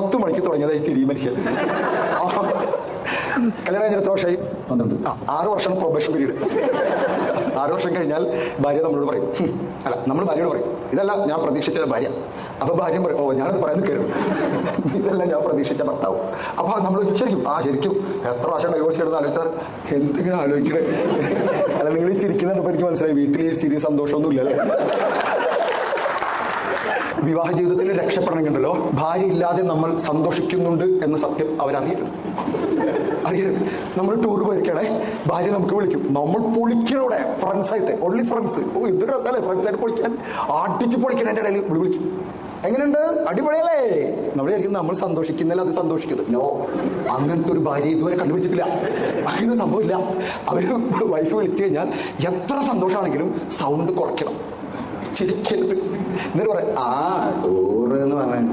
10 മണിക്ക് തുടങ്ങിയതായി ചിരി മനുഷ്യൻ. കല്യാണം കഴിഞ്ഞ എത്ര വർഷമായി? 6 വർഷം പ്രൊബേഷൻ പീരീഡ്. 6 വർഷം കഴിഞ്ഞാൽ ഭാര്യ നമ്മളോട് പറയും, അല്ല നമ്മൾ ഭാര്യയോട് പറയും, ഇതല്ല ഞാൻ പ്രതീക്ഷിച്ച ഭാര്യ. അപ്പൊ ഭാര്യ പറയും, ഓ ഞാനത് പറയാൻ കയറും, ഇതല്ല ഞാൻ പ്രതീക്ഷിച്ച ഭർത്താവ്. അപ്പൊ നമ്മൾ ശരിക്കും ശരിക്കും എത്ര പ്രാവശ്യം ഡൈവോഴ്സ് ചെയ്യണമെന്ന് ആലോചിച്ചാൽ എന്തെങ്കിലും ആലോചിക്കണേ. അല്ല നിങ്ങൾ ഈ ചിരിക്കുന്നുണ്ടപ്പോൾ എനിക്ക് മനസ്സിലായി വീട്ടിൽ ഈ ചിരി സന്തോഷമൊന്നും ഇല്ലല്ലേ. വിവാഹ ജീവിതത്തിൽ രക്ഷപ്പെടണമെന്നുണ്ടല്ലോ, ഭാര്യ ഇല്ലാതെ നമ്മൾ സന്തോഷിക്കുന്നുണ്ട് എന്ന സത്യം അവരറിയരുത്. നമ്മൾ ടൂർ പോയിരിക്കണേ, ഭാര്യ നമുക്ക് വിളിക്കും, നമ്മൾ പൊളിക്കണോടെ ഫ്രണ്ട്സായിട്ട്, ഓൺലി ഫ്രണ്ട്സ്. ഓ എന്തൊരു രസമല്ലേ ഫ്രണ്ട്സായിട്ട് പൊളിക്കാൻ, ആട്ടിച്ച് പൊളിക്കാൻ. എൻ്റെ ഇടയിൽ വിളിക്കും, എങ്ങനെയുണ്ട് അടിപൊളിയല്ലേ. നമ്മൾ വിചാരിക്കും നമ്മൾ സന്തോഷിക്കുന്നില്ല, അത് സന്തോഷിക്കുന്നത്. നോ, അങ്ങനത്തെ ഒരു ഭാര്യ ഇതുവരെ കണ്ടുപിടിച്ചിട്ടില്ല. അങ്ങനെ സംഭവമില്ല. അവര് വൈഫ് വിളിച്ചു കഴിഞ്ഞാൽ എത്ര സന്തോഷമാണെങ്കിലും സൗണ്ട് കുറയ്ക്കണം, ചിരിക്കരുത്. എന്നിട്ട് പറയാം, ടൂർ എന്ന് പറഞ്ഞാൽ